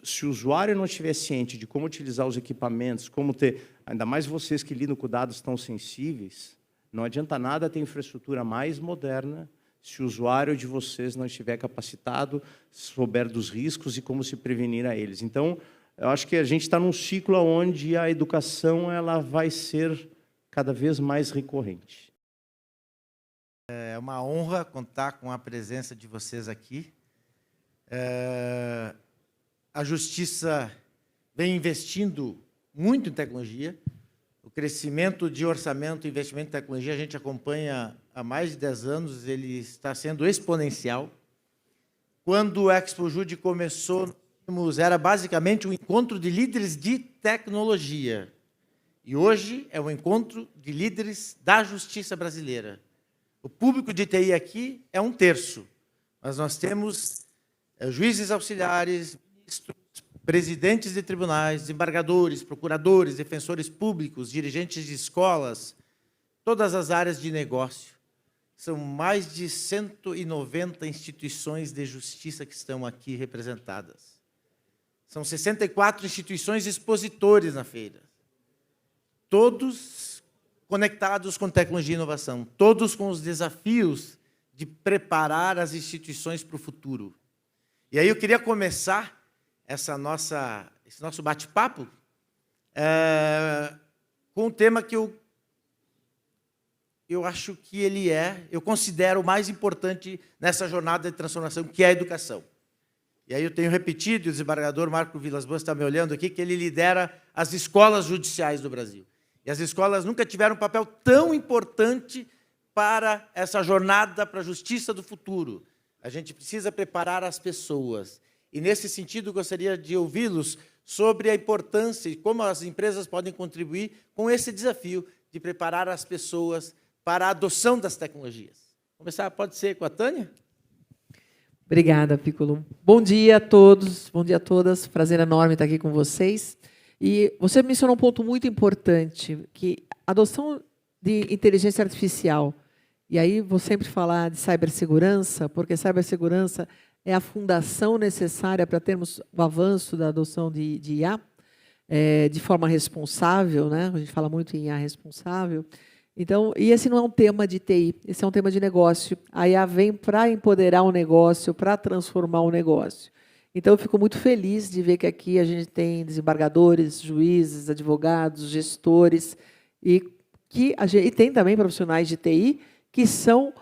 se o usuário não estiver ciente de como utilizar os equipamentos, como ter, ainda mais vocês que lidam com dados tão sensíveis, não adianta nada ter infraestrutura mais moderna se o usuário de vocês não estiver capacitado, souber dos riscos e como se prevenir a eles. Então, eu acho que a gente está num ciclo onde a educação ela vai ser cada vez mais recorrente. É uma honra contar com a presença de vocês aqui. A Justiça vem investindo muito em tecnologia. O crescimento de orçamento e investimento em tecnologia a gente acompanha há mais de 10 anos, ele está sendo exponencial. Quando o Expo Jude começou, era basicamente um encontro de líderes de tecnologia. E hoje é um encontro de líderes da justiça brasileira. O público de TI aqui é 1/3, mas nós temos juízes auxiliares, ministros, presidentes de tribunais, desembargadores, procuradores, defensores públicos, dirigentes de escolas, todas as áreas de negócio. São mais de 190 instituições de justiça que estão aqui representadas. São 64 instituições expositores na feira. Todos conectados com tecnologia e inovação, todos com os desafios de preparar as instituições para o futuro. E aí eu queria começar esse nosso bate-papo com um tema que eu acho que eu considero o mais importante nessa jornada de transformação, que é a educação. E aí eu tenho repetido, e o desembargador Marco Vilas Boas está me olhando aqui, que ele lidera as escolas judiciais do Brasil. E as escolas nunca tiveram um papel tão importante para essa jornada para a justiça do futuro. A gente precisa preparar as pessoas. E, nesse sentido, gostaria de ouvi-los sobre a importância e como as empresas podem contribuir com esse desafio de preparar as pessoas para a adoção das tecnologias. Começar, pode ser com a Tânia? Obrigada, Piccolo. Bom dia a todos, bom dia a todas. Prazer enorme estar aqui com vocês. E você mencionou um ponto muito importante, que a adoção de inteligência artificial, e aí vou sempre falar de cibersegurança, porque cibersegurança é a fundação necessária para termos o avanço da adoção de IA de forma responsável, né? A gente fala muito em IA responsável. Então, e esse não é um tema de TI, esse é um tema de negócio. A IA vem para empoderar o negócio, para transformar o negócio. Então, eu fico muito feliz de ver que aqui a gente tem desembargadores, juízes, advogados, gestores, e tem também profissionais de TI que são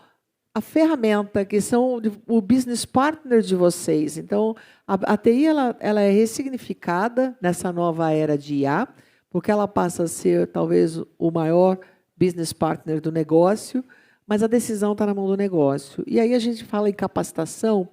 a ferramenta, que são o business partner de vocês. Então, a TI ela é ressignificada nessa nova era de IA, porque ela passa a ser, talvez, o maior business partner do negócio, mas a decisão está na mão do negócio. E aí a gente fala em capacitação,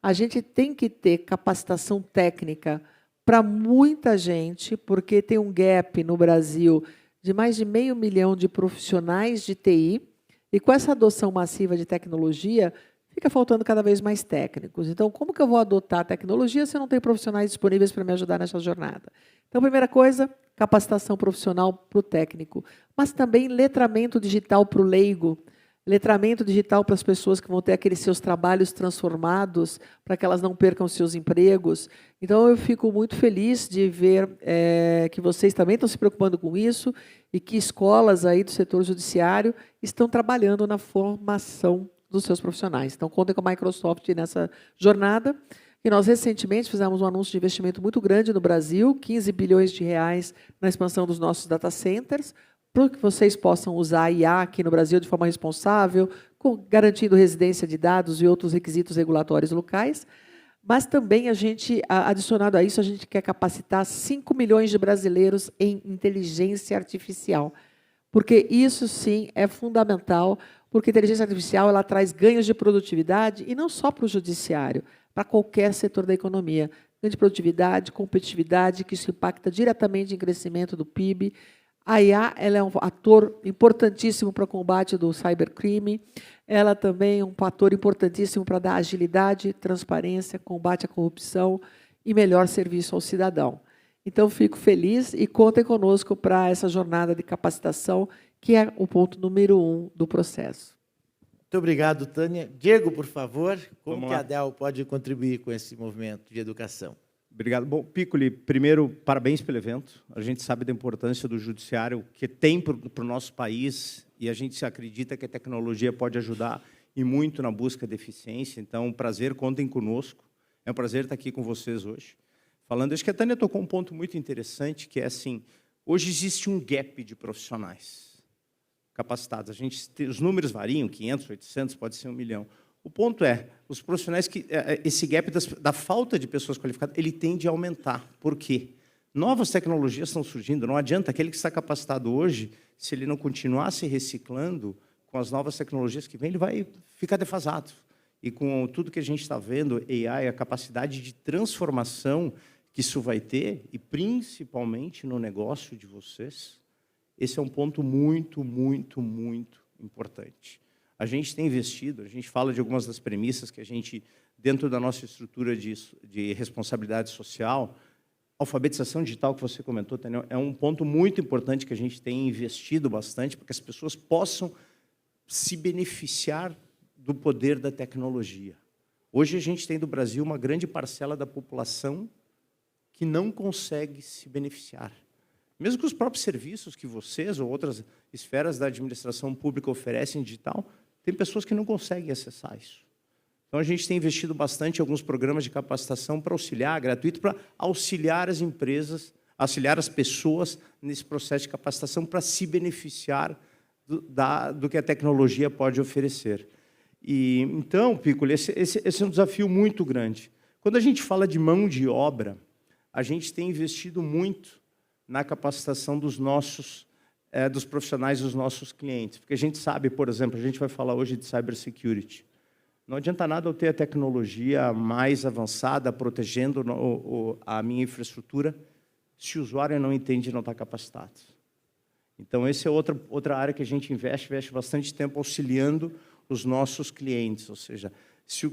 a gente tem que ter capacitação técnica para muita gente, porque tem um gap no Brasil de mais de 500 mil de profissionais de TI, e com essa adoção massiva de tecnologia, fica faltando cada vez mais técnicos. Então, como que eu vou adotar a tecnologia se eu não tenho profissionais disponíveis para me ajudar nessa jornada? Então, primeira coisa, capacitação profissional para o técnico, mas também letramento digital para o leigo, letramento digital para as pessoas que vão ter aqueles seus trabalhos transformados, para que elas não percam seus empregos. Então, eu fico muito feliz de ver que vocês também estão se preocupando com isso e que escolas aí do setor judiciário estão trabalhando na formação dos seus profissionais. Então, contem com a Microsoft nessa jornada. E nós, recentemente, fizemos um anúncio de investimento muito grande no Brasil, 15 bilhões de reais na expansão dos nossos data centers, para que vocês possam usar a IA aqui no Brasil de forma responsável, garantindo residência de dados e outros requisitos regulatórios locais. Mas também, adicionado a isso, a gente quer capacitar 5 milhões de brasileiros em inteligência artificial, porque isso, sim, é fundamental, porque a inteligência artificial ela traz ganhos de produtividade, e não só para o judiciário, para qualquer setor da economia. Ganho de produtividade, competitividade, que isso impacta diretamente em crescimento do PIB. A IA ela é um ator importantíssimo para o combate do cybercrime, ela também é um fator importantíssimo para dar agilidade, transparência, combate à corrupção e melhor serviço ao cidadão. Então, fico feliz e contem conosco para essa jornada de capacitação, que é o ponto número 1 do processo. Muito obrigado, Tânia. Diego, por favor, como que a ADEL pode contribuir com esse movimento de educação? Obrigado. Bom, Piccoli, primeiro, parabéns pelo evento. A gente sabe da importância do judiciário que tem para o nosso país e a gente acredita que a tecnologia pode ajudar e muito na busca de eficiência. Então, prazer, contem conosco. É um prazer estar aqui com vocês hoje. Falando, acho que a Tânia tocou um ponto muito interessante, que é assim, hoje existe um gap de profissionais capacitados. Os números variam, 500, 800, pode ser 1 milhão. O ponto é, os profissionais que esse gap da falta de pessoas qualificadas, ele tende a aumentar. Por quê? Novas tecnologias estão surgindo, não adianta aquele que está capacitado hoje, se ele não continuar se reciclando com as novas tecnologias que vêm, ele vai ficar defasado. E com tudo que a gente está vendo, AI, a capacidade de transformação que isso vai ter, e principalmente no negócio de vocês, esse é um ponto muito, muito, muito importante. A gente tem investido, a gente fala de algumas das premissas que a gente, dentro da nossa estrutura de responsabilidade social, alfabetização digital, que você comentou, Tânia, é um ponto muito importante que a gente tem investido bastante para que as pessoas possam se beneficiar do poder da tecnologia. Hoje, a gente tem do Brasil uma grande parcela da população que não consegue se beneficiar. Mesmo que os próprios serviços que vocês ou outras esferas da administração pública oferecem digital, tem pessoas que não conseguem acessar isso. Então, a gente tem investido bastante em alguns programas de capacitação para auxiliar, gratuito, para auxiliar as empresas, auxiliar as pessoas nesse processo de capacitação para se beneficiar do que a tecnologia pode oferecer. E, então, Piccoli, esse é um desafio muito grande. Quando a gente fala de mão de obra, a gente tem investido muito na capacitação dos profissionais dos nossos clientes. Porque a gente sabe, por exemplo, a gente vai falar hoje de cybersecurity. Não adianta nada eu ter a tecnologia mais avançada, protegendo a minha infraestrutura, se o usuário não entende e não está capacitado. Então, essa é outra área que a gente investe bastante tempo auxiliando os nossos clientes. Ou seja, se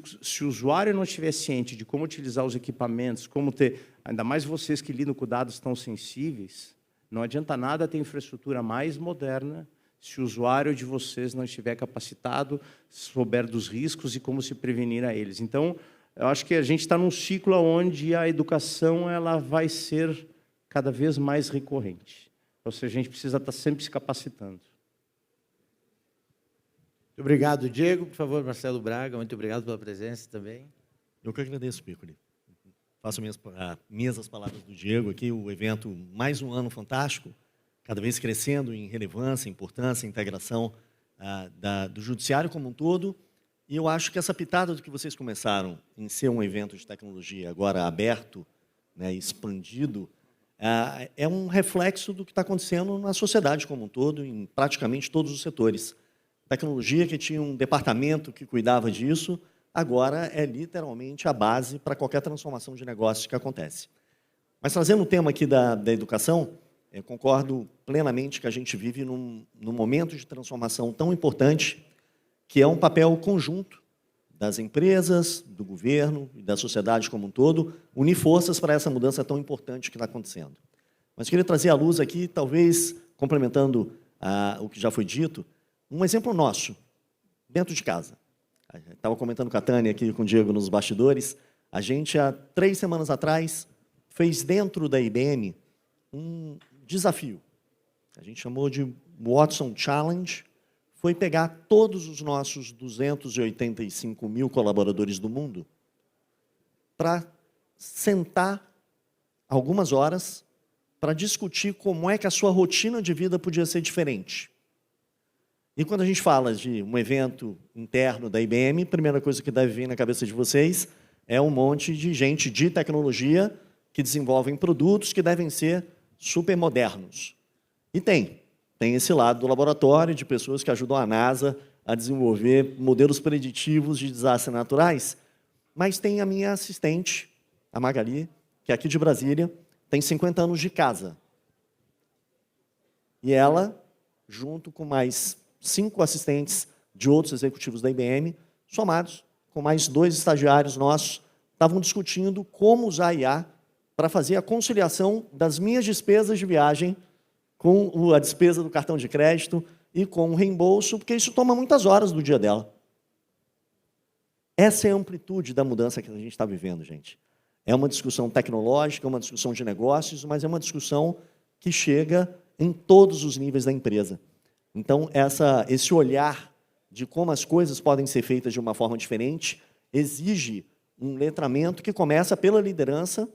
o usuário não estiver ciente de como utilizar os equipamentos, como ter, ainda mais vocês que lidam com dados tão sensíveis, não adianta nada ter infraestrutura mais moderna se o usuário de vocês não estiver capacitado, souber dos riscos e como se prevenir a eles. Então, eu acho que a gente está num ciclo onde a educação ela vai ser cada vez mais recorrente. Ou seja, a gente precisa estar sempre se capacitando. Muito obrigado, Diego. Por favor, Marcelo Braga, muito obrigado pela presença também. Eu que agradeço, Piccoli. Faço minhas as palavras do Diego aqui, o evento, mais um ano fantástico, cada vez crescendo em relevância, importância, integração do judiciário como um todo. E eu acho que essa pitada do que vocês começaram em ser um evento de tecnologia agora aberto, né, expandido, é um reflexo do que está acontecendo na sociedade como um todo, em praticamente todos os setores. Tecnologia que tinha um departamento que cuidava disso, agora é literalmente a base para qualquer transformação de negócio que acontece. Mas trazendo o tema aqui da educação, eu concordo plenamente que a gente vive num momento de transformação tão importante, que é um papel conjunto das empresas, do governo e da sociedade como um todo, unir forças para essa mudança tão importante que está acontecendo. Mas queria trazer à luz aqui, talvez complementando o que já foi dito, um exemplo nosso, dentro de casa. Estava comentando com a Tânia aqui, com o Diego nos bastidores, a gente, há 3 semanas atrás, fez dentro da IBM um desafio. A gente chamou de Watson Challenge, foi pegar todos os nossos 285 mil colaboradores do mundo para sentar algumas horas para discutir como é que a sua rotina de vida podia ser diferente. E quando a gente fala de um evento interno da IBM, a primeira coisa que deve vir na cabeça de vocês é um monte de gente de tecnologia que desenvolvem produtos que devem ser super modernos. E tem esse lado do laboratório, de pessoas que ajudam a NASA a desenvolver modelos preditivos de desastres naturais, mas tem a minha assistente, a Magali, que é aqui de Brasília, tem 50 anos de casa. E ela, junto com mais 5 assistentes de outros executivos da IBM, somados com mais 2 estagiários nossos, estavam discutindo como usar a IA para fazer a conciliação das minhas despesas de viagem com a despesa do cartão de crédito e com o reembolso, porque isso toma muitas horas do dia dela. Essa é a amplitude da mudança que a gente está vivendo, gente. É uma discussão tecnológica, é uma discussão de negócios, mas é uma discussão que chega em todos os níveis da empresa. Então, esse olhar de como as coisas podem ser feitas de uma forma diferente exige um letramento que começa pela liderança,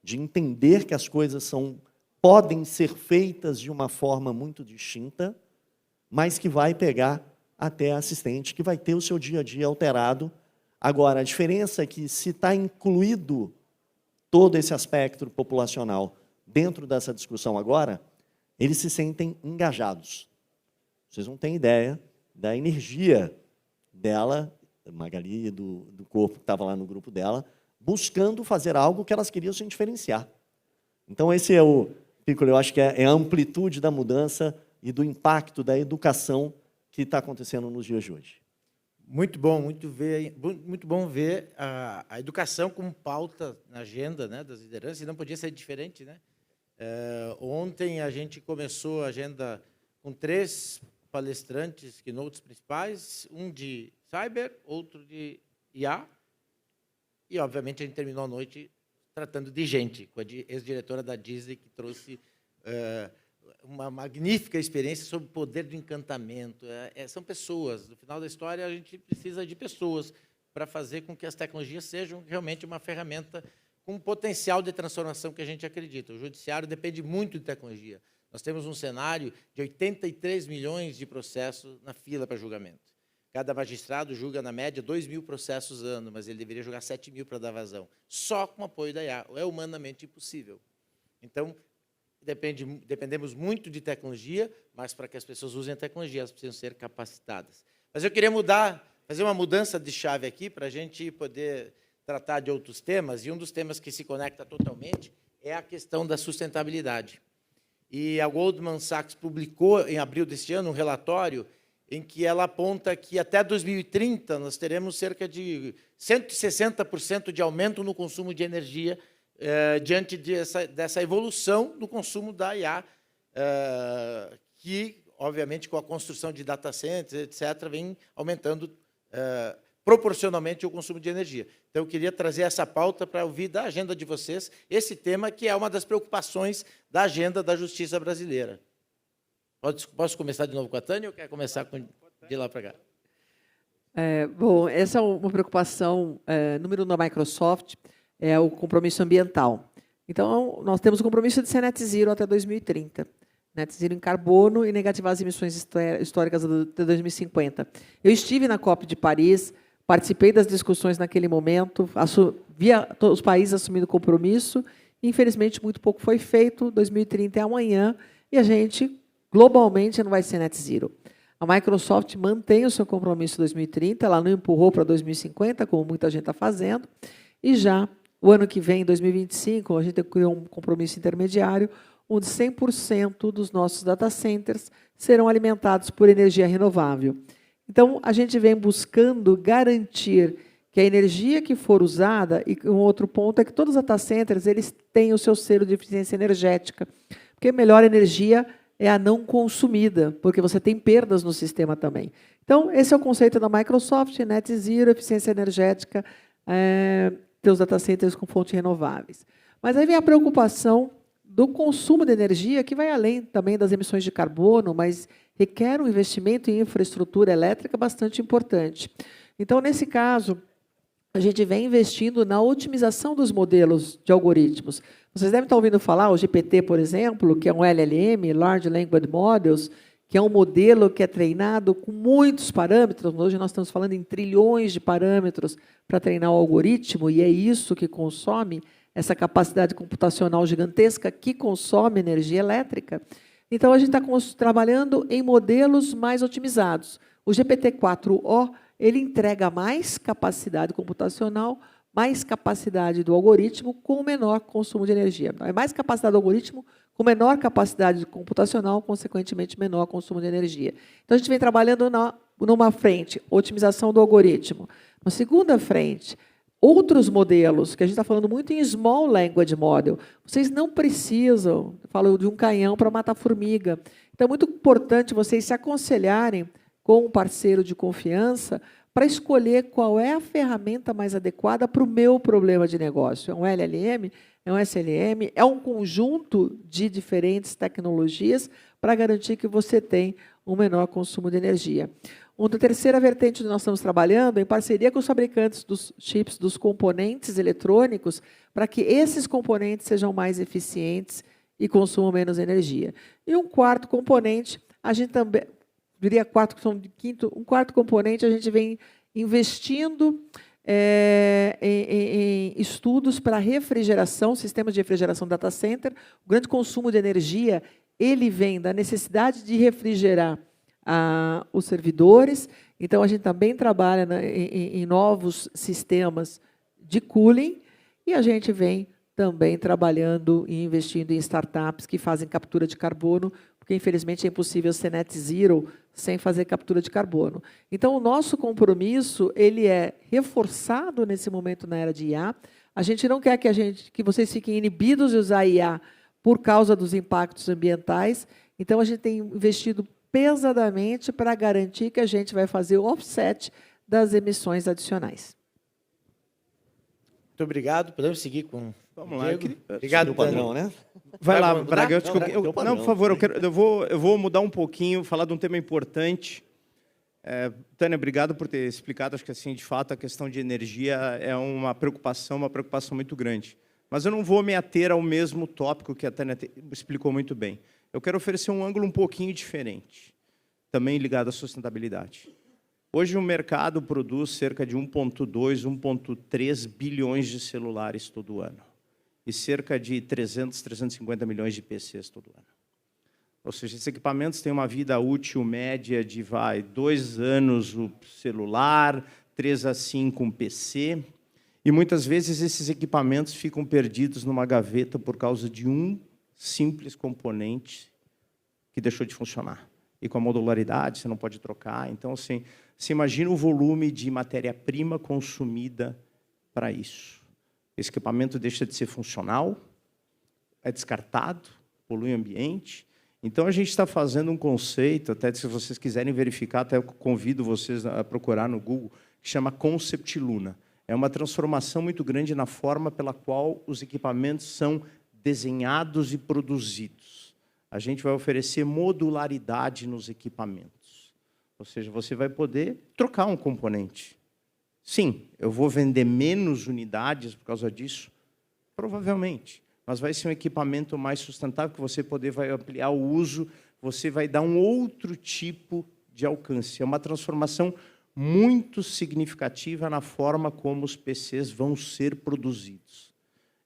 de entender que as coisas podem ser feitas de uma forma muito distinta, mas que vai pegar até assistente, que vai ter o seu dia a dia alterado. Agora, a diferença é que, se está incluído todo esse aspecto populacional dentro dessa discussão agora, eles se sentem engajados. Vocês não têm ideia da energia dela, Magali, do corpo que estava lá no grupo dela, buscando fazer algo que elas queriam se diferenciar. Então, esse é Piccolo, eu acho que é a amplitude da mudança e do impacto da educação que está acontecendo nos dias de hoje. Muito bom, muito bom ver a educação como pauta na agenda, né, das lideranças, e não podia ser diferente, né? Ontem a gente começou a agenda com 3 palestrantes, keynotes principais, um de cyber, outro de IA, e, obviamente, a gente terminou a noite tratando de gente, com a ex-diretora da Disney, que trouxe uma magnífica experiência sobre o poder do encantamento. São pessoas. No final da história, a gente precisa de pessoas para fazer com que as tecnologias sejam realmente uma ferramenta com um potencial de transformação que a gente acredita. O judiciário depende muito de tecnologia. Nós temos um cenário de 83 milhões de processos na fila para julgamento. Cada magistrado julga, na média, 2.000 processos ano, mas ele deveria julgar 7.000 para dar vazão. Só com o apoio da IA. É humanamente impossível. Então, dependemos muito de tecnologia, mas para que as pessoas usem a tecnologia, elas precisam ser capacitadas. Mas eu queria fazer uma mudança de chave aqui, para a gente poder tratar de outros temas, e um dos temas que se conecta totalmente é a questão da sustentabilidade. E a Goldman Sachs publicou, em abril deste ano, um relatório em que ela aponta que, até 2030, nós teremos cerca de 160% de aumento no consumo de energia diante dessa evolução do consumo da IA, que, obviamente, com a construção de data centers, etc., vem aumentando proporcionalmente o consumo de energia. Então, eu queria trazer essa pauta para ouvir da agenda de vocês esse tema, que é uma das preocupações da agenda da justiça brasileira. Posso começar de novo com a Tânia ou quer começar de lá para cá? Bom, essa é uma preocupação número 1 da Microsoft, é o compromisso ambiental. Então, nós temos o compromisso de ser net zero até 2030. Net zero em carbono e negativar as emissões históricas até 2050. Eu estive na COP de Paris, participei das discussões naquele momento, via os países assumindo compromisso, e, infelizmente, muito pouco foi feito. 2030 é amanhã, e a gente, globalmente, não vai ser net zero. A Microsoft mantém o seu compromisso em 2030, ela não empurrou para 2050, como muita gente está fazendo, e já, o ano que vem, 2025, a gente criou um compromisso intermediário, onde 100% dos nossos data centers serão alimentados por energia renovável. Então, a gente vem buscando garantir que a energia que for usada, e um outro ponto é que todos os data centers eles têm o seu selo de eficiência energética, porque a melhor energia é a não consumida, porque você tem perdas no sistema também. Então, esse é o conceito da Microsoft, net zero, eficiência energética, ter os data centers com fontes renováveis. Mas aí vem a preocupação do consumo de energia, que vai além também das emissões de carbono, mas requer um investimento em infraestrutura elétrica bastante importante. Então, nesse caso, a gente vem investindo na otimização dos modelos de algoritmos. Vocês devem estar ouvindo falar, o GPT, por exemplo, que é um LLM, Large Language Models, que é um modelo que é treinado com muitos parâmetros. Hoje nós estamos falando em trilhões de parâmetros para treinar o algoritmo, e é isso que consome essa capacidade computacional gigantesca que consome energia elétrica. Então, a gente está trabalhando em modelos mais otimizados. O GPT-4o ele entrega mais capacidade computacional, mais capacidade do algoritmo com menor consumo de energia. É mais capacidade do algoritmo com menor capacidade computacional, consequentemente, menor consumo de energia. Então, a gente vem trabalhando numa frente, otimização do algoritmo. Na segunda frente, outros modelos, que a gente está falando muito em Small Language Model. Vocês não precisam, eu falo de um canhão para matar formiga. Então, é muito importante vocês se aconselharem com um parceiro de confiança para escolher qual é a ferramenta mais adequada para o meu problema de negócio. É um LLM? É um SLM? É um conjunto de diferentes tecnologias para garantir que você tem um menor consumo de energia. Uma terceira vertente que nós estamos trabalhando em parceria com os fabricantes dos chips, dos componentes eletrônicos, para que esses componentes sejam mais eficientes e consumam menos energia. E um quarto componente, a gente também, diria um quarto componente, a gente vem investindo em estudos para refrigeração, sistemas de refrigeração data center. O grande consumo de energia, ele vem da necessidade de refrigerar os servidores. Então, a gente também trabalha em novos sistemas de cooling, e a gente vem também trabalhando e investindo em startups que fazem captura de carbono, porque, infelizmente, é impossível ser net zero sem fazer captura de carbono. Então, o nosso compromisso ele é reforçado nesse momento na era de IA. A gente não quer que vocês fiquem inibidos de usar IA por causa dos impactos ambientais. Então, a gente tem investido pesadamente para garantir que a gente vai fazer o offset das emissões adicionais. Muito obrigado. Podemos seguir com... Vamos lá. Obrigado, o padrão, né? Vai lá, mudar? Braga. Não, Por favor, eu vou mudar um pouquinho, falar de um tema importante. Tânia, obrigado por ter explicado. Acho que, assim, de fato, a questão de energia é uma preocupação muito grande. Mas eu não vou me ater ao mesmo tópico que a Tânia explicou muito bem. Eu quero oferecer um ângulo um pouquinho diferente, também ligado à sustentabilidade. Hoje o mercado produz cerca de 1,2, 1,3 bilhões de celulares todo ano e cerca de 300, 350 milhões de PCs todo ano. Ou seja, esses equipamentos têm uma vida útil média de 2 anos o celular, 3 a 5 um PC, e muitas vezes esses equipamentos ficam perdidos numa gaveta por causa de um simples componente que deixou de funcionar. E com a modularidade, você não pode trocar. Então, assim, você imagina o volume de matéria-prima consumida para isso. Esse equipamento deixa de ser funcional, é descartado, polui o ambiente. Então, a gente está fazendo um conceito, até se vocês quiserem verificar, até eu convido vocês a procurar no Google, que chama Concept Luna. É uma transformação muito grande na forma pela qual os equipamentos são desenhados e produzidos. A gente vai oferecer modularidade nos equipamentos. Ou seja, você vai poder trocar um componente. Sim, eu vou vender menos unidades por causa disso? Provavelmente. Mas vai ser um equipamento mais sustentável, que você vai ampliar o uso, você vai dar um outro tipo de alcance. É uma transformação muito significativa na forma como os PCs vão ser produzidos.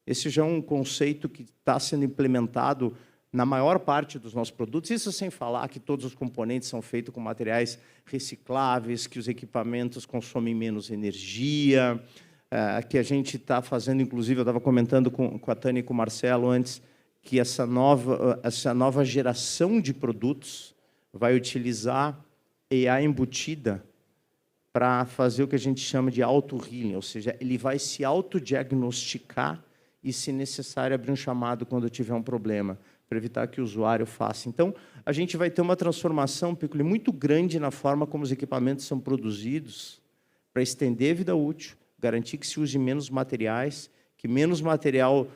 Esse já é um conceito que está sendo implementado na maior parte dos nossos produtos, isso sem falar que todos os componentes são feitos com materiais recicláveis, que os equipamentos consomem menos energia, que a gente está fazendo, inclusive, eu estava comentando com a Tânia e com o Marcelo antes, que essa nova geração de produtos vai utilizar AI embutida para fazer o que a gente chama de auto-healing, ou seja, ele vai se autodiagnosticar e, se necessário, abrir um chamado quando tiver um problema, para evitar que o usuário faça. Então, a gente vai ter uma transformação, Piccoli, muito grande na forma como os equipamentos são produzidos, para estender a vida útil, garantir que se use menos materiais, que menos material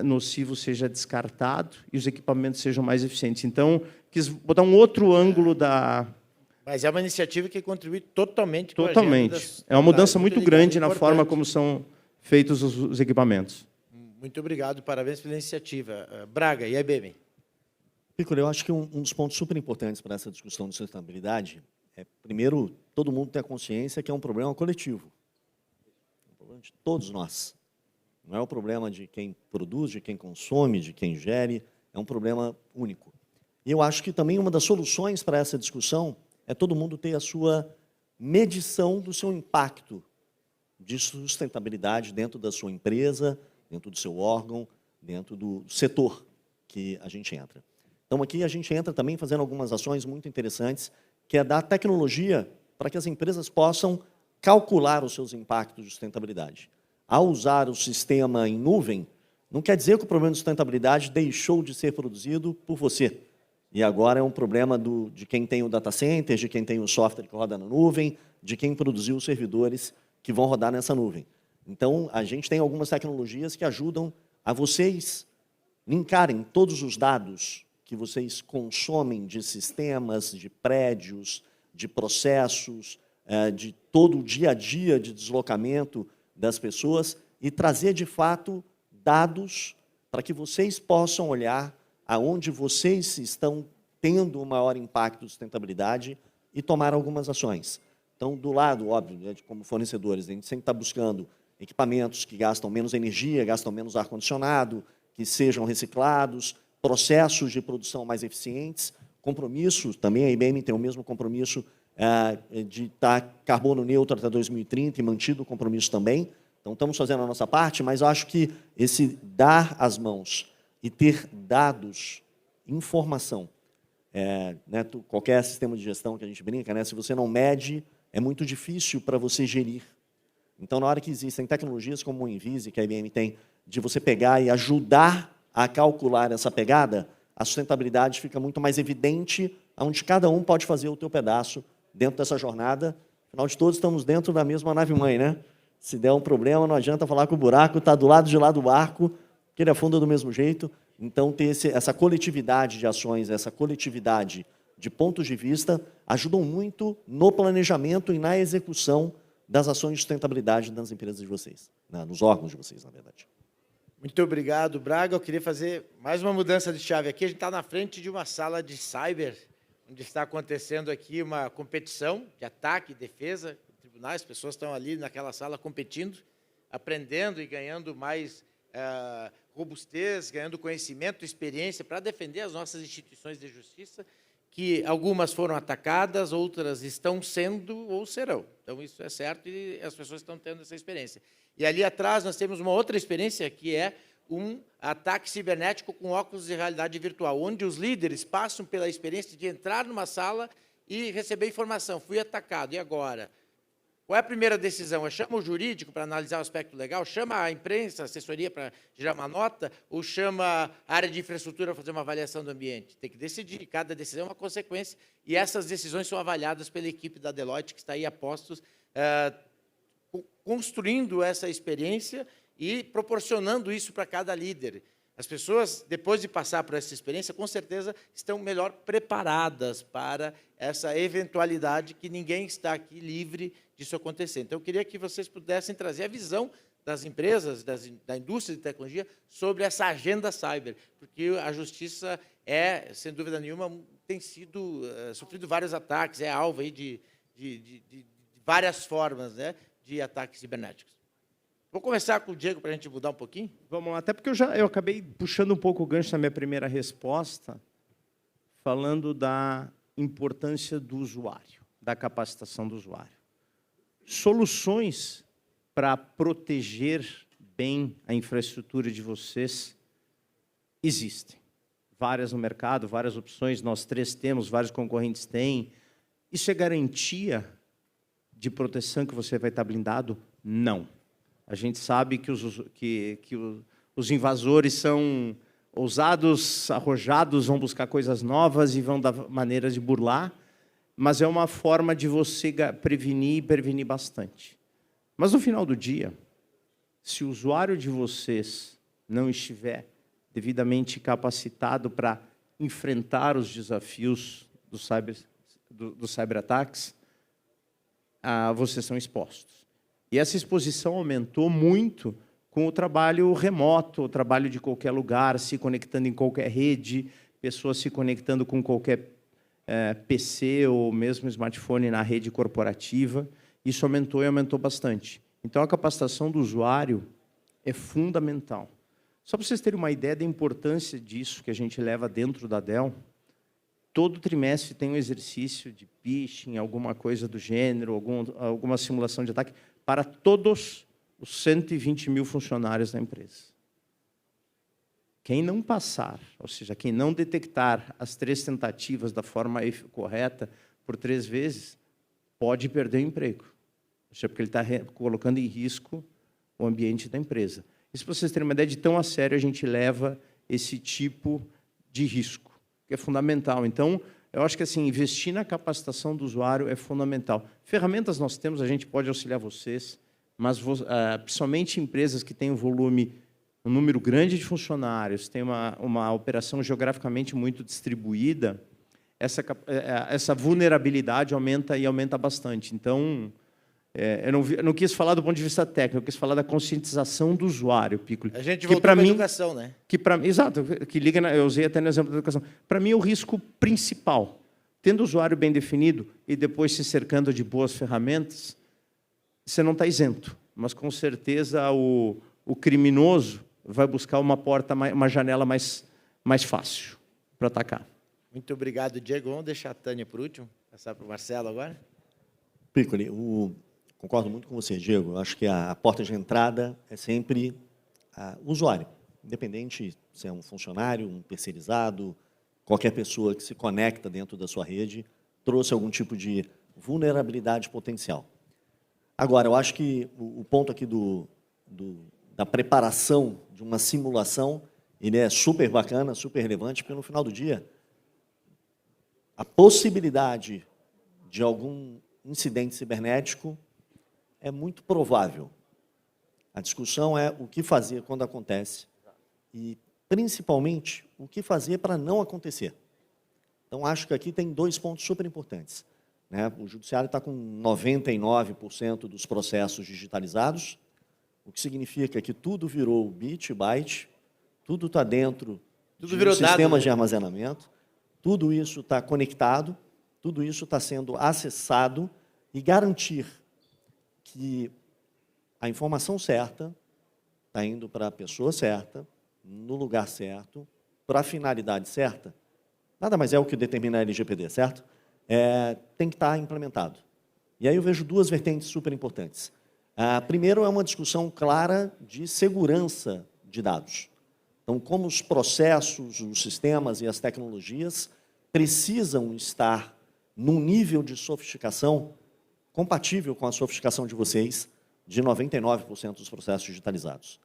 nocivo seja descartado e os equipamentos sejam mais eficientes. Então, quis botar um outro ângulo da... Mas é uma iniciativa que contribui totalmente com a Totalmente. agenda É uma mudança muito grande na importante. forma como são feitos os equipamentos. Muito obrigado, parabéns pela iniciativa. Braga, e aí, Bem? Piccoli, eu acho que um dos pontos super importantes para essa discussão de sustentabilidade é, primeiro, todo mundo ter a consciência que é um problema coletivo. É um problema de todos nós. Não é um problema de quem produz, de quem consome, de quem gere, é um problema único. E eu acho que também uma das soluções para essa discussão é todo mundo ter a sua medição do seu impacto de sustentabilidade dentro da sua empresa, dentro do seu órgão, dentro do setor que a gente entra. Então, aqui a gente entra também fazendo algumas ações muito interessantes, que é dar tecnologia para que as empresas possam calcular os seus impactos de sustentabilidade. Ao usar o sistema em nuvem, não quer dizer que o problema de sustentabilidade deixou de ser produzido por você. E agora é um problema de quem tem o data center, de quem tem o software que roda na nuvem, de quem produziu os servidores que vão rodar nessa nuvem. Então, a gente tem algumas tecnologias que ajudam a vocês linkarem todos os dados que vocês consomem de sistemas, de prédios, de processos, de todo o dia a dia de deslocamento das pessoas e trazer, de fato, dados para que vocês possam olhar aonde vocês estão tendo um maior impacto de sustentabilidade e tomar algumas ações. Então, do lado, óbvio, né, como fornecedores, a gente sempre está buscando equipamentos que gastam menos energia, gastam menos ar-condicionado, que sejam reciclados, processos de produção mais eficientes, compromissos, também a IBM tem o mesmo compromisso de estar carbono neutro até 2030 e mantido o compromisso também. Então, estamos fazendo a nossa parte, mas eu acho que esse dar as mãos e ter dados, informação, né, qualquer sistema de gestão que a gente brinca, né, se você não mede, é muito difícil para você gerir. Então, na hora que existem tecnologias como o Invisi, que a IBM tem, de você pegar e ajudar a calcular essa pegada, a sustentabilidade fica muito mais evidente, onde cada um pode fazer o teu pedaço dentro dessa jornada. Afinal de todos, estamos dentro da mesma nave-mãe, né? Se der um problema, não adianta falar que o buraco está do lado de lá do barco, que ele afunda do mesmo jeito. Então, ter essa coletividade de ações, essa coletividade de pontos de vista, ajudam muito no planejamento e na execução das ações de sustentabilidade das empresas de vocês, nos órgãos de vocês, na verdade. Muito obrigado, Braga. Eu queria fazer mais uma mudança de chave aqui. A gente está na frente de uma sala de cyber, onde está acontecendo aqui uma competição de ataque e defesa, tribunais, as pessoas estão ali naquela sala competindo, aprendendo e ganhando mais robustez, ganhando conhecimento, experiência para defender as nossas instituições de justiça, que algumas foram atacadas, outras estão sendo ou serão. Então, isso é certo e as pessoas estão tendo essa experiência. E ali atrás nós temos uma outra experiência, que é um ataque cibernético com óculos de realidade virtual, onde os líderes passam pela experiência de entrar numa sala e receber informação. Fui atacado, e agora? Qual é a primeira decisão? Eu chamo o jurídico para analisar o aspecto legal? Chama a imprensa, a assessoria para gerar uma nota? Ou chama a área de infraestrutura para fazer uma avaliação do ambiente? Tem que decidir, cada decisão é uma consequência, e essas decisões são avaliadas pela equipe da Deloitte, que está aí a postos, construindo essa experiência e proporcionando isso para cada líder. As pessoas, depois de passar por essa experiência, com certeza estão melhor preparadas para essa eventualidade, que ninguém está aqui livre disso acontecer. Então, eu queria que vocês pudessem trazer a visão das empresas, da indústria de tecnologia, sobre essa agenda cyber, porque a justiça sem dúvida nenhuma, tem sofrido vários ataques, é alvo aí de várias formas, né, de ataques cibernéticos. Vou começar com o Diego para a gente mudar um pouquinho. Vamos lá, até porque eu acabei puxando um pouco o gancho na minha primeira resposta, falando da importância do usuário, da capacitação do usuário. Soluções para proteger bem a infraestrutura de vocês existem. Várias no mercado, várias opções, nós três temos, vários concorrentes têm. Isso é garantia de proteção que você vai estar blindado? Não. A gente sabe que os invasores são ousados, arrojados, vão buscar coisas novas e vão dar maneiras de burlar, mas é uma forma de você prevenir e prevenir bastante. Mas, no final do dia, se o usuário de vocês não estiver devidamente capacitado para enfrentar os desafios dos cyberataques, vocês são expostos. E essa exposição aumentou muito com o trabalho remoto, o trabalho de qualquer lugar, se conectando em qualquer rede, pessoas se conectando com qualquer PC ou mesmo smartphone na rede corporativa. Isso aumentou e aumentou bastante. Então, a capacitação do usuário é fundamental. Só para vocês terem uma ideia da importância disso que a gente leva dentro da Dell, todo trimestre tem um exercício de phishing, alguma coisa do gênero, alguma simulação de ataque, para todos os 120 mil funcionários da empresa. Quem não passar, ou seja, quem não detectar as 3 tentativas da forma correta por 3 vezes, pode perder o emprego. Ou seja, porque ele está colocando em risco o ambiente da empresa. Isso para vocês terem uma ideia de tão a sério a gente leva esse tipo de risco, que é fundamental. Então, Eu acho que assim, investir na capacitação do usuário é fundamental. Ferramentas nós temos, a gente pode auxiliar vocês, mas principalmente empresas que têm um número grande de funcionários, têm uma operação geograficamente muito distribuída, essa vulnerabilidade aumenta bastante. Então, eu não quis falar do ponto de vista técnico, eu quis falar da conscientização do usuário, Piccoli. A gente que voltou para para a mim, educação, né? Exato, que liga, eu usei até no exemplo da educação. Para mim, o risco principal, tendo o usuário bem definido e depois se cercando de boas ferramentas, você não está isento, mas com certeza o criminoso vai buscar uma janela mais fácil para atacar. Muito obrigado, Diego. Vamos deixar a Tânia por último, passar para o Marcelo agora. Piccoli, concordo muito com você, Diego. Eu acho que a porta de entrada é sempre o usuário, independente se é um funcionário, um terceirizado, qualquer pessoa que se conecta dentro da sua rede, trouxe algum tipo de vulnerabilidade potencial. Agora, eu acho que o ponto aqui da preparação de uma simulação, ele é super bacana, super relevante, porque no final do dia, a possibilidade de algum incidente cibernético é muito provável. A discussão é o que fazer quando acontece e, principalmente, o que fazer para não acontecer. Então, acho que aqui tem 2 pontos super importantes, né? O Judiciário está com 99% dos processos digitalizados, o que significa que tudo virou bit, byte, tudo está dentro de um sistema de armazenamento, tudo isso está conectado, tudo isso está sendo acessado e garantir que a informação certa está indo para a pessoa certa, no lugar certo, para a finalidade certa, nada mais é o que determina a LGPD, certo? Tem que estar implementado. E aí eu vejo 2 vertentes super importantes. Primeiro é uma discussão clara de segurança de dados. Então, como os processos, os sistemas e as tecnologias precisam estar num nível de sofisticação compatível com a sofisticação de vocês, de 99% dos processos digitalizados.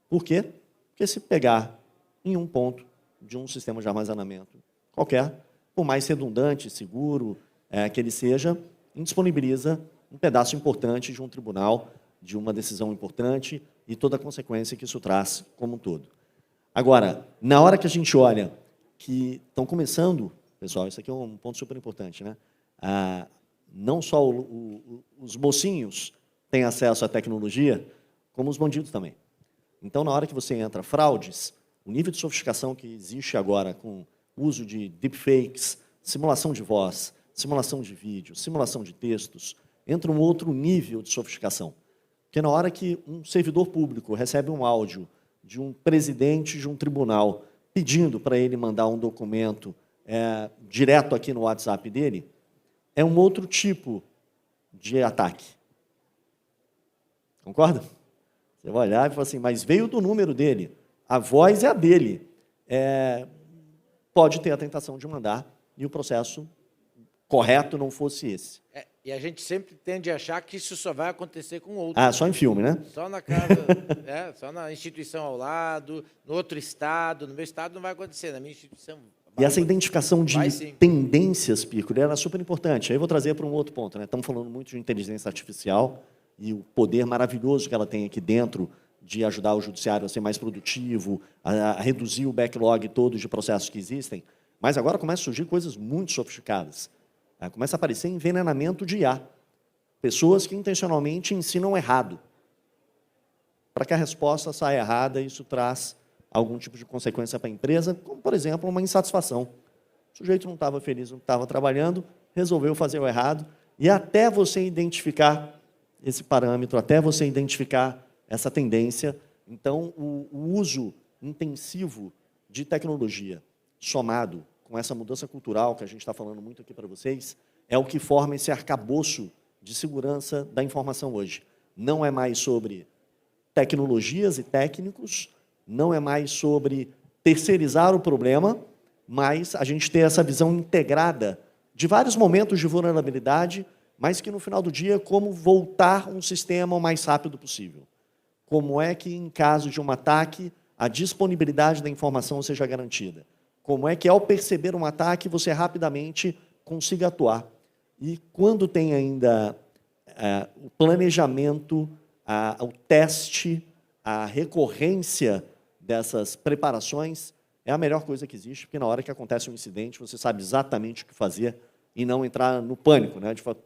Por quê? Porque se pegar em um ponto de um sistema de armazenamento qualquer, por mais redundante, seguro que ele seja, indisponibiliza um pedaço importante de um tribunal, de uma decisão importante e toda a consequência que isso traz como um todo. Agora, na hora que a gente olha que estão começando, pessoal, isso aqui é um ponto super importante, né? Não só os mocinhos têm acesso à tecnologia, como os bandidos também. Então, na hora que você entra fraudes, o nível de sofisticação que existe agora com o uso de deepfakes, simulação de voz, simulação de vídeo, simulação de textos, entra um outro nível de sofisticação. Porque na hora que um servidor público recebe um áudio de um presidente de um tribunal pedindo para ele mandar um documento direto aqui no WhatsApp dele, é um outro tipo de ataque. Concorda? Você vai olhar e falar assim, mas veio do número dele, a voz é a dele. Pode ter a tentação de mandar e o processo correto não fosse esse. E a gente sempre tende a achar que isso só vai acontecer com outro. Só em filme, né? Só na casa, só na instituição ao lado, no outro estado. No meu estado não vai acontecer, na minha instituição... E essa identificação de tendências, Piccoli, ela é super importante. Aí eu vou trazer para um outro ponto, né? Estamos falando muito de inteligência artificial e o poder maravilhoso que ela tem aqui dentro de ajudar o judiciário a ser mais produtivo, a reduzir o backlog todo de processos que existem. Mas agora começam a surgir coisas muito sofisticadas. Começa a aparecer envenenamento de IA. Pessoas que intencionalmente ensinam errado. Para que a resposta saia errada, isso traz algum tipo de consequência para a empresa, como, por exemplo, uma insatisfação. O sujeito não estava feliz no que estava trabalhando, resolveu fazer o errado, e até você identificar esse parâmetro, até você identificar essa tendência, então, o uso intensivo de tecnologia, somado com essa mudança cultural que a gente está falando muito aqui para vocês, é o que forma esse arcabouço de segurança da informação hoje. Não é mais sobre tecnologias e técnicos, não é mais sobre terceirizar o problema, mas a gente ter essa visão integrada de vários momentos de vulnerabilidade, mas que, no final do dia, como voltar um sistema o mais rápido possível. Como é que, em caso de um ataque, a disponibilidade da informação seja garantida. como é que, ao perceber um ataque, você rapidamente consiga atuar. E quando tem ainda o planejamento, o teste, a recorrência dessas preparações, é a melhor coisa que existe, porque na hora que acontece um incidente, você sabe exatamente o que fazer e não entrar no pânico, né? De falar,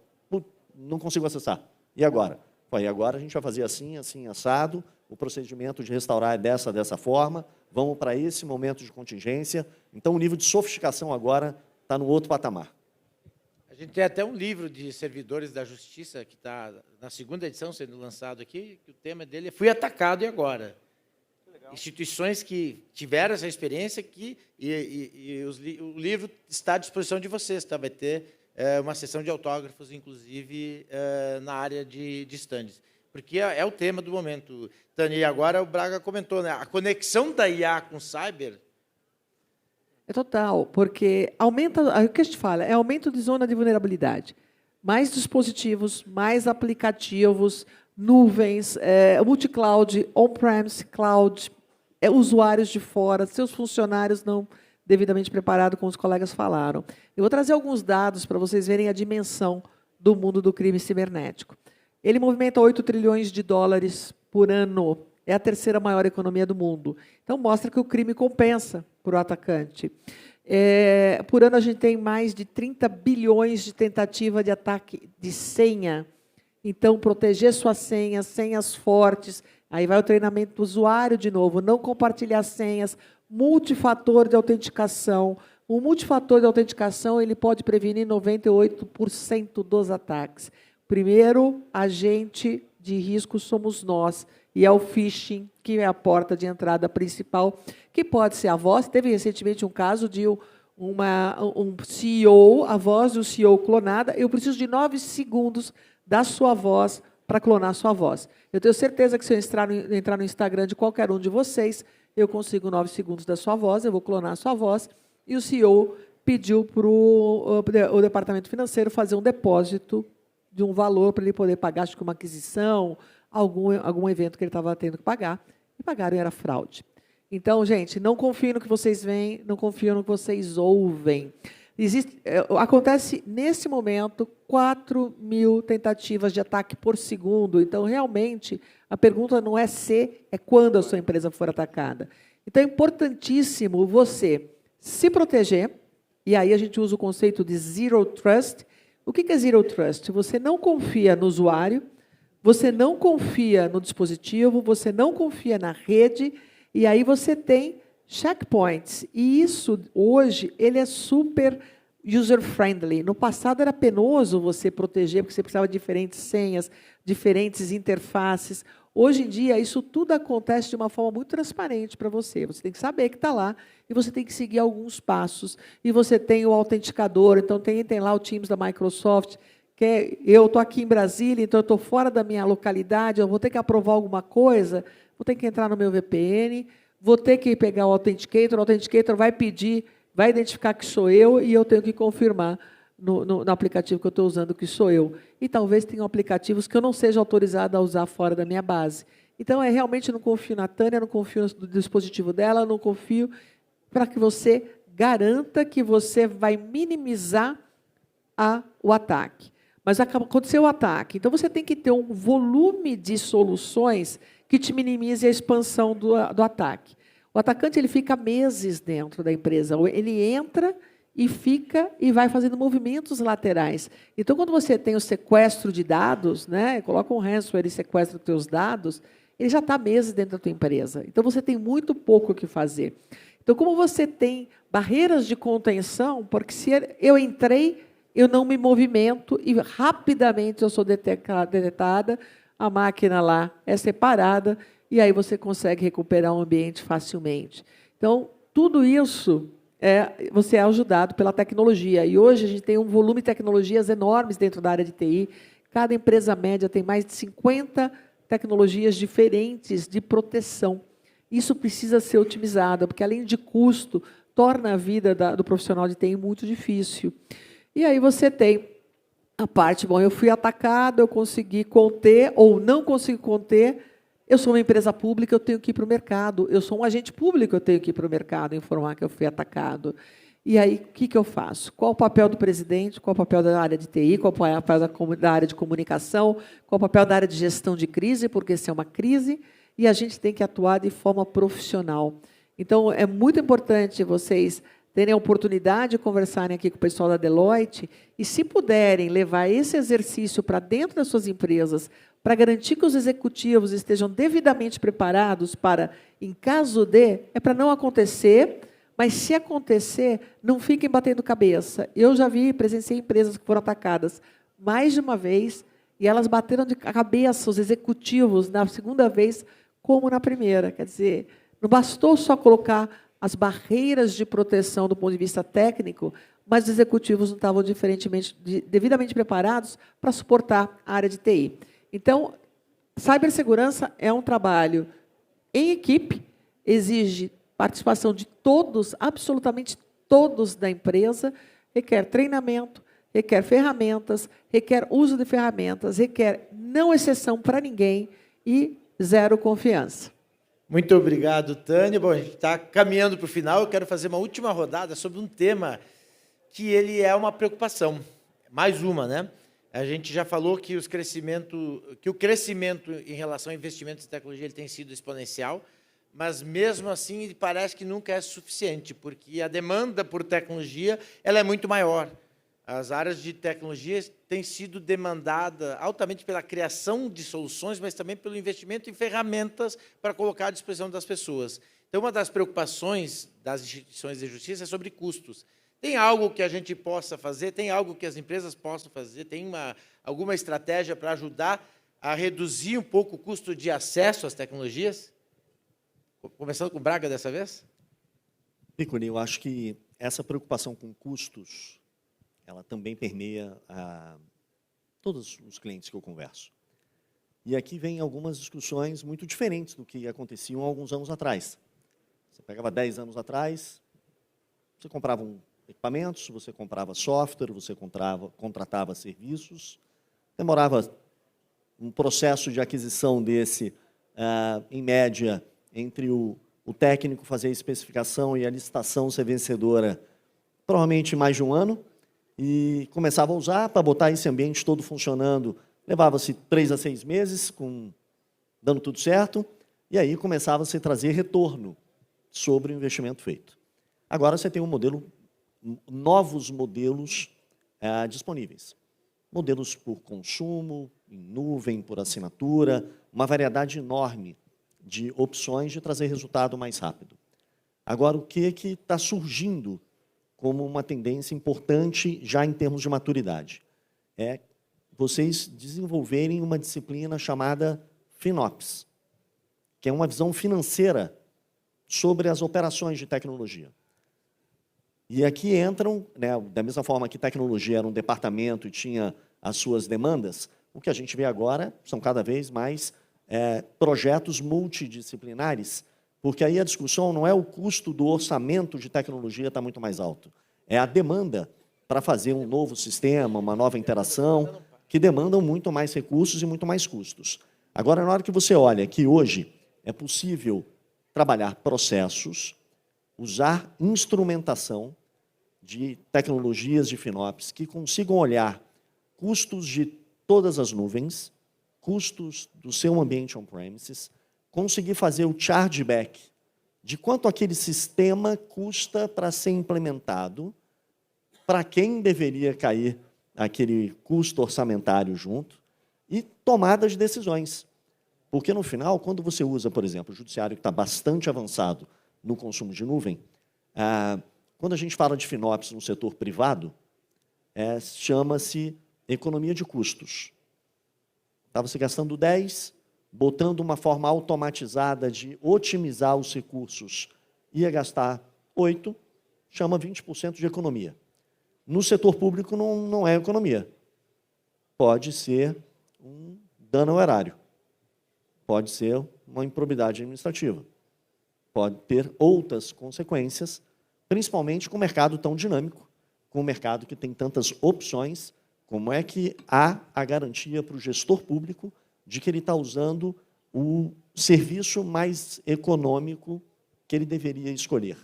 não consigo acessar. E agora? E agora a gente vai fazer assim, assim, assado, o procedimento de restaurar é dessa forma, vamos para esse momento de contingência. Então, o nível de sofisticação agora está no outro patamar. A gente tem até um livro de servidores da Justiça, que está na 2ª edição sendo lançado aqui, que o tema dele é Fui Atacado e Agora. Instituições que tiveram essa experiência o livro está à disposição de vocês, tá? Vai ter uma sessão de autógrafos, inclusive, na área de estandes. Porque é o tema do momento. Tânia, e agora o Braga comentou, né? A conexão da IA com o cyber... É total, porque aumenta, o que a gente fala, é aumento de zona de vulnerabilidade. Mais dispositivos, mais aplicativos, nuvens, multi-cloud, on-premise, cloud, usuários de fora, seus funcionários não devidamente preparados, como os colegas falaram. Eu vou trazer alguns dados para vocês verem a dimensão do mundo do crime cibernético. Ele movimenta 8 trilhões de dólares por ano. É a 3ª maior economia do mundo. Então, mostra que o crime compensa para o atacante. Por ano, a gente tem mais de 30 bilhões de tentativa de ataque de senha. Então, proteger suas senhas fortes. Aí vai o treinamento do usuário de novo. Não compartilhar senhas. Multifator de autenticação. O multifator de autenticação ele pode prevenir 98% dos ataques. Primeiro agente de risco somos nós. E é o phishing, que é a porta de entrada principal, que pode ser a voz. Teve recentemente um caso de um CEO, a voz do CEO clonada. Eu preciso de 9 segundos da sua voz para clonar a sua voz. Eu tenho certeza que se eu entrar no Instagram de qualquer um de vocês, eu consigo 9 segundos da sua voz, eu vou clonar a sua voz, e o CEO pediu para o departamento financeiro fazer um depósito de um valor para ele poder pagar, acho que uma aquisição, algum evento que ele estava tendo que pagar, e pagaram e era fraude. Então, gente, não confiem no que vocês veem, não confiem no que vocês ouvem. Acontece, nesse momento, 4.000 tentativas de ataque por segundo. Então, realmente, a pergunta não é se, é quando a sua empresa for atacada. Então, é importantíssimo você se proteger, e aí a gente usa o conceito de Zero Trust. O que é Zero Trust? Você não confia no usuário, você não confia no dispositivo, você não confia na rede, e aí você tem checkpoints. E isso, hoje, ele é super user-friendly. No passado, era penoso você proteger, porque você precisava de diferentes senhas, diferentes interfaces. Hoje em dia, isso tudo acontece de uma forma muito transparente para você. Você tem que saber que está lá, e você tem que seguir alguns passos. E você tem o autenticador, então tem lá o Teams da Microsoft, eu estou aqui em Brasília, então eu estou fora da minha localidade, eu vou ter que aprovar alguma coisa, vou ter que entrar no meu VPN, vou ter que pegar o Authenticator vai pedir, vai identificar que sou eu, e eu tenho que confirmar no aplicativo que eu estou usando que sou eu. E talvez tenham aplicativos que eu não seja autorizado a usar fora da minha base. Então, realmente, eu não confio na Tânia, não confio no dispositivo dela, não confio, para que você garanta que você vai minimizar o ataque. Mas aconteceu o ataque. Então, você tem que ter um volume de soluções que te minimize a expansão do ataque. O atacante ele fica meses dentro da empresa. Ele entra e fica e vai fazendo movimentos laterais. Então, quando você tem o sequestro de dados, né, coloca um ransomware e sequestra os teus dados, ele já está meses dentro da tua empresa. Então, você tem muito pouco o que fazer. Então, como você tem barreiras de contenção, porque se eu entrei, eu não me movimento e rapidamente eu sou detectada, a máquina lá é separada e aí você consegue recuperar o ambiente facilmente. Então, tudo isso você é ajudado pela tecnologia. E hoje a gente tem um volume de tecnologias enormes dentro da área de TI. Cada empresa média tem mais de 50 tecnologias diferentes de proteção. Isso precisa ser otimizado, porque, além de custo, torna a vida do profissional de TI muito difícil. E aí você tem a parte, eu fui atacado, eu consegui conter, ou não consegui conter, Eu sou uma empresa pública, eu tenho que ir para o mercado. Eu sou um agente público, eu tenho que ir para o mercado informar que eu fui atacado. E aí, o que eu faço? Qual o papel do presidente? Qual o papel da área de TI? Qual o papel da área de comunicação? Qual o papel da área de gestão de crise? Porque isso é uma crise e a gente tem que atuar de forma profissional. Então, é muito importante vocês terem a oportunidade de conversarem aqui com o pessoal da Deloitte e, se puderem, levar esse exercício para dentro das suas empresas, para garantir que os executivos estejam devidamente preparados para, em caso de, é para não acontecer, mas se acontecer, não fiquem batendo cabeça. Eu já presenciei empresas que foram atacadas mais de uma vez e elas bateram de cabeça os executivos na segunda vez como na primeira. Quer dizer, não bastou só colocar as barreiras de proteção do ponto de vista técnico, mas os executivos não estavam devidamente preparados para suportar a área de TI. Então, cibersegurança é um trabalho em equipe, exige participação de todos, absolutamente todos da empresa, requer treinamento, requer ferramentas, requer uso de ferramentas, requer não exceção para ninguém e zero confiança. Muito obrigado, Tânia. Bom, a gente está caminhando para o final. Eu quero fazer uma última rodada sobre um tema que ele é uma preocupação. Mais uma, né? A gente já falou que o crescimento em relação a investimentos em tecnologia ele tem sido exponencial, mas, mesmo assim, parece que nunca é suficiente, porque a demanda por tecnologia ela é muito maior. As áreas de tecnologia têm sido demandadas altamente pela criação de soluções, mas também pelo investimento em ferramentas para colocar à disposição das pessoas. Então, uma das preocupações das instituições de justiça é sobre custos. Tem algo que a gente possa fazer? Tem algo que as empresas possam fazer? Tem alguma estratégia para ajudar a reduzir um pouco o custo de acesso às tecnologias? Começando com o Braga dessa vez? Piccoli, eu acho que essa preocupação com custos, ela também permeia todos os clientes que eu converso. E aqui vem algumas discussões muito diferentes do que aconteciam há alguns anos atrás. Você pegava 10 anos atrás, você comprava equipamentos, você comprava software, você contratava serviços, demorava um processo de aquisição desse, em média, entre o técnico fazer a especificação e a licitação ser vencedora, provavelmente mais de um ano, e começava a usar para botar esse ambiente todo funcionando. Levava-se 3 a 6 meses, dando tudo certo, e aí começava-se a trazer retorno sobre o investimento feito. Agora você tem novos modelos disponíveis. Modelos por consumo, em nuvem, por assinatura, uma variedade enorme de opções de trazer resultado mais rápido. Agora, o que está surgindo como uma tendência importante já em termos de maturidade? É vocês desenvolverem uma disciplina chamada FinOps, que é uma visão financeira sobre as operações de tecnologia. E aqui entram, né, da mesma forma que tecnologia era um departamento e tinha as suas demandas, o que a gente vê agora são cada vez mais projetos multidisciplinares, porque aí a discussão não é o custo do orçamento de tecnologia está muito mais alto, é a demanda para fazer um novo sistema, uma nova interação, que demandam muito mais recursos e muito mais custos. Agora, na hora que você olha que hoje é possível trabalhar processos, usar instrumentação de tecnologias de FinOps que consigam olhar custos de todas as nuvens, custos do seu ambiente on-premises, conseguir fazer o chargeback de quanto aquele sistema custa para ser implementado, para quem deveria cair aquele custo orçamentário junto, e tomada de decisões. Porque, no final, quando você usa, por exemplo, o judiciário que está bastante avançado no consumo de nuvem, quando a gente fala de FinOps no setor privado, chama-se economia de custos. Estava se gastando 10, botando uma forma automatizada de otimizar os recursos, ia gastar 8, chama 20% de economia. No setor público não é economia. Pode ser um dano ao erário. Pode ser uma improbidade administrativa. Pode ter outras consequências, principalmente com o mercado tão dinâmico, com o mercado que tem tantas opções. Como é que há a garantia para o gestor público de que ele está usando o serviço mais econômico que ele deveria escolher.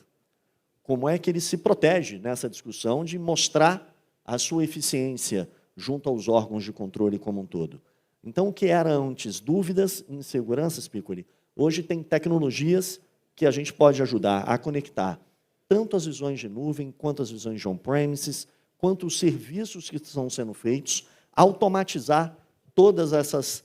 Como é que ele se protege nessa discussão de mostrar a sua eficiência junto aos órgãos de controle como um todo? Então, o que era antes dúvidas e inseguranças, Piccoli, hoje tem tecnologias que a gente pode ajudar a conectar tanto as visões de nuvem, quanto as visões de on-premises, quanto os serviços que estão sendo feitos, automatizar todas essas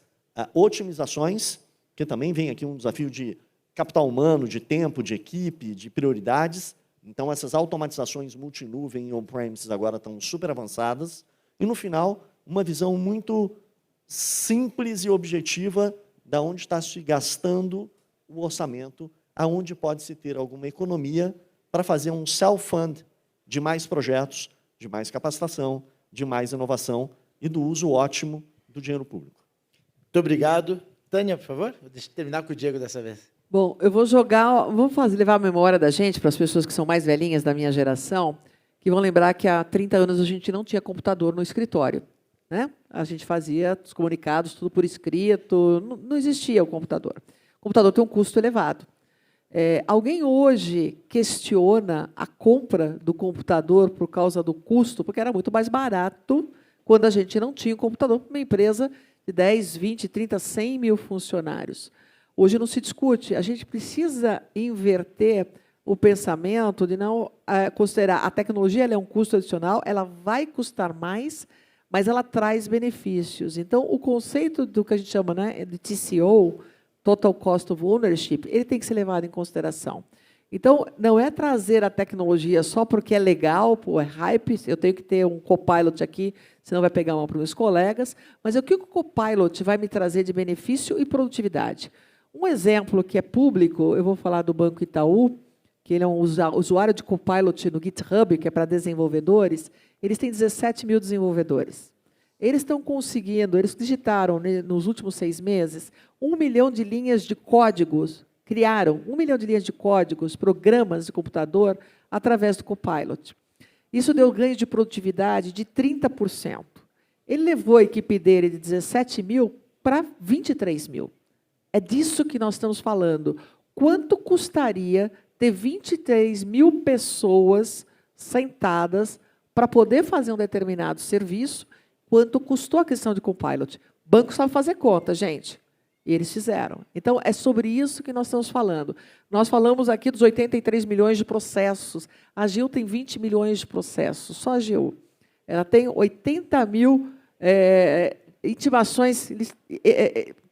otimizações, que também vem aqui um desafio de capital humano, de tempo, de equipe, de prioridades. Então, essas automatizações multinuvem e on-premises agora estão super avançadas. E, no final, uma visão muito simples e objetiva de onde está se gastando o orçamento, aonde pode-se ter alguma economia para fazer um self-fund de mais projetos, de mais capacitação, de mais inovação e do uso ótimo do dinheiro público. Muito obrigado. Tânia, por favor, deixa eu terminar com o Diego dessa vez. Bom, eu vou levar a memória da gente para as pessoas que são mais velhinhas da minha geração, que vão lembrar que há 30 anos a gente não tinha computador no escritório, né? A gente fazia os comunicados tudo por escrito, não existia o computador. O computador tem um custo elevado. Alguém hoje questiona a compra do computador por causa do custo, porque era muito mais barato quando a gente não tinha um computador para uma empresa de 10, 20, 30, 100 mil funcionários. Hoje não se discute. A gente precisa inverter o pensamento de não considerar a tecnologia ela é um custo adicional, ela vai custar mais, mas ela traz benefícios. Então, o conceito do que a gente chama, né, de TCO, Total Cost of Ownership, ele tem que ser levado em consideração. Então, não é trazer a tecnologia só porque é legal, pô, é hype, eu tenho que ter um Copilot aqui, senão vai pegar mal para os meus colegas, mas o que o Copilot vai me trazer de benefício e produtividade? Um exemplo que é público, eu vou falar do Banco Itaú, que ele é um usuário de Copilot no GitHub, que é para desenvolvedores, eles têm 17 mil desenvolvedores. Eles estão conseguindo, eles digitaram nos últimos 6 meses 1 milhão de linhas de códigos, criaram 1 milhão de linhas de códigos, programas de computador, através do Copilot. Isso deu ganho de produtividade de 30%. Ele levou a equipe dele de 17 mil para 23 mil. É disso que nós estamos falando. Quanto custaria ter 23 mil pessoas sentadas para poder fazer um determinado serviço? Quanto custou a questão de Copilot? O banco sabe fazer conta, gente. E eles fizeram. Então, é sobre isso que nós estamos falando. Nós falamos aqui dos 83 milhões de processos. A AGU tem 20 milhões de processos, só a AGU. Ela tem 80 mil intimações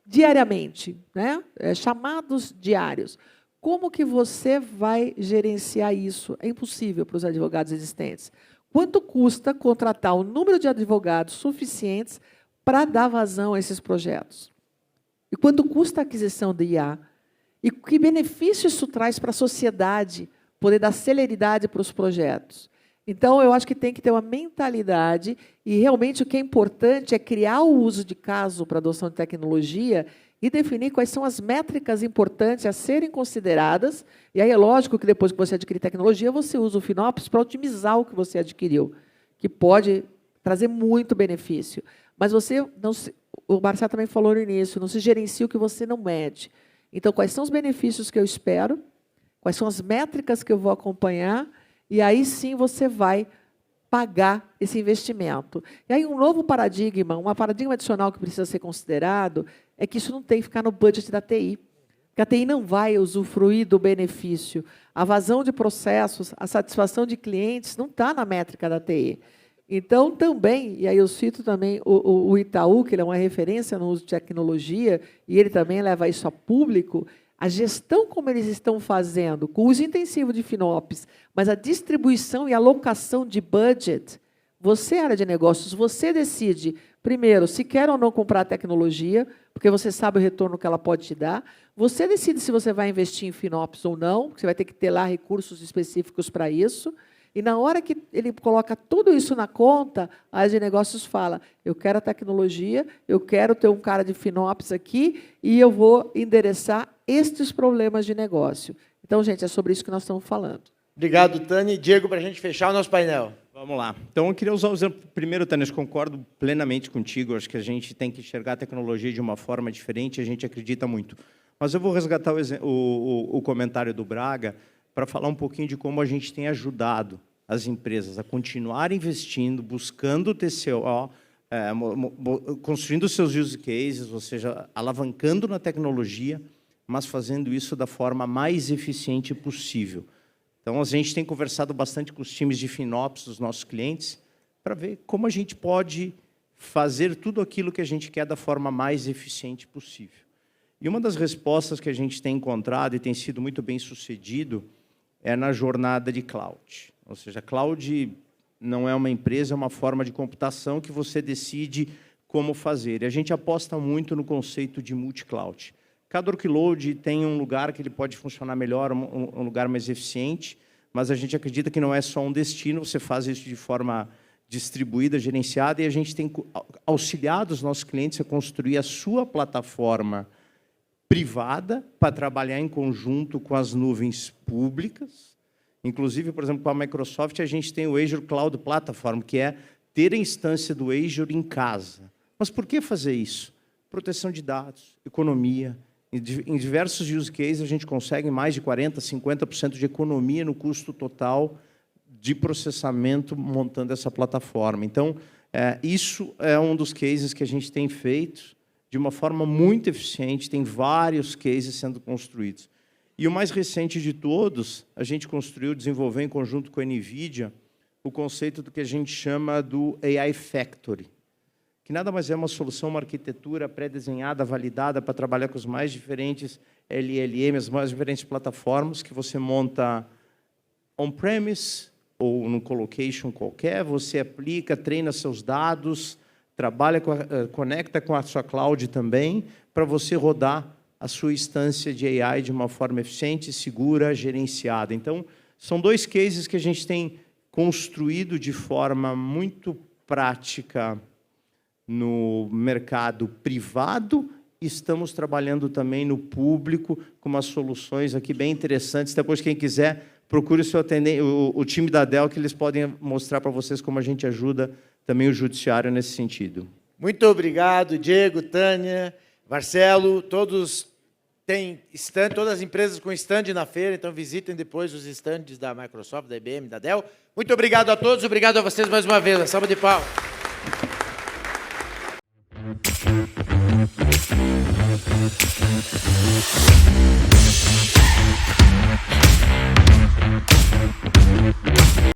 diariamente, né? Chamados diários. Como que você vai gerenciar isso? É impossível para os advogados existentes. Quanto custa contratar o número de advogados suficientes para dar vazão a esses projetos? E quanto custa a aquisição de IA? E que benefício isso traz para a sociedade, poder dar celeridade para os projetos? Então, eu acho que tem que ter uma mentalidade, e realmente o que é importante é criar o uso de caso para a adoção de tecnologia e definir quais são as métricas importantes a serem consideradas. E aí é lógico que depois que você adquirir tecnologia, você usa o FinOps para otimizar o que você adquiriu, que pode trazer muito benefício. Mas você não se, o Marcelo também falou no início, não se gerencia o que você não mede. Então, quais são os benefícios que eu espero? Quais são as métricas que eu vou acompanhar? E aí sim você vai pagar esse investimento. E aí um novo paradigma, um paradigma adicional que precisa ser considerado, é que isso não tem que ficar no budget da TI. Porque a TI não vai usufruir do benefício. A vazão de processos, a satisfação de clientes não está na métrica da TI. Então, também, e aí eu cito também o Itaú, que ele é uma referência no uso de tecnologia, e ele também leva isso a público, a gestão como eles estão fazendo, com o uso intensivo de FinOps, mas a distribuição e alocação de budget, você, área de negócios, você decide, primeiro, se quer ou não comprar a tecnologia, porque você sabe o retorno que ela pode te dar, você decide se você vai investir em FinOps ou não, porque você vai ter que ter lá recursos específicos para isso, e na hora que ele coloca tudo isso na conta, a área de negócios fala, eu quero a tecnologia, eu quero ter um cara de FinOps aqui e eu vou endereçar estes problemas de negócio. Então, gente, é sobre isso que nós estamos falando. Obrigado, Tânia. Diego, para a gente fechar o nosso painel. Vamos Vamos lá. Então, eu queria usar o exemplo. Primeiro, Tânia, eu concordo plenamente contigo. Acho que a gente tem que enxergar a tecnologia de uma forma diferente, a gente acredita muito. Mas eu vou resgatar o comentário do Braga para falar um pouquinho de como a gente tem ajudado as empresas a continuar investindo, buscando o TCO, construindo seus use cases, ou seja, alavancando na tecnologia, mas fazendo isso da forma mais eficiente possível. Então, a gente tem conversado bastante com os times de FinOps dos nossos clientes para ver como a gente pode fazer tudo aquilo que a gente quer da forma mais eficiente possível. E uma das respostas que a gente tem encontrado e tem sido muito bem sucedido é na jornada de cloud. Ou seja, cloud não é uma empresa, é uma forma de computação que você decide como fazer. E a gente aposta muito no conceito de multi-cloud. Cada workload tem um lugar que ele pode funcionar melhor, um lugar mais eficiente, mas a gente acredita que não é só um destino, você faz isso de forma distribuída, gerenciada, e a gente tem auxiliado os nossos clientes a construir a sua plataforma privada para trabalhar em conjunto com as nuvens públicas. Inclusive, por exemplo, com a Microsoft, a gente tem o Azure Cloud Platform, que é ter a instância do Azure em casa. Mas por que fazer isso? Proteção de dados, economia. Em diversos use cases, a gente consegue mais de 40%, 50% de economia no custo total de processamento montando essa plataforma. Então, isso é um dos cases que a gente tem feito de uma forma muito eficiente, tem vários cases sendo construídos. E o mais recente de todos, a gente construiu, desenvolveu em conjunto com a NVIDIA, o conceito do que a gente chama do AI Factory, que nada mais é uma solução, uma arquitetura pré-desenhada, validada para trabalhar com os mais diferentes LLM, as mais diferentes plataformas, que você monta on-premise ou num colocation qualquer, você aplica, treina seus dados, trabalha conecta com a sua cloud também, para você rodar a sua instância de AI de uma forma eficiente, segura, gerenciada. Então, são dois cases que a gente tem construído de forma muito prática no mercado privado, estamos trabalhando também no público com umas soluções aqui bem interessantes. Depois, quem quiser, procure o time da Dell, que eles podem mostrar para vocês como a gente ajuda também o judiciário nesse sentido. Muito obrigado, Diego, Tânia, Marcelo. Todos têm stand, todas as empresas com stand na feira, então visitem depois os stands da Microsoft, da IBM, da Dell. Muito obrigado a todos, obrigado a vocês mais uma vez. Uma salva de palmas.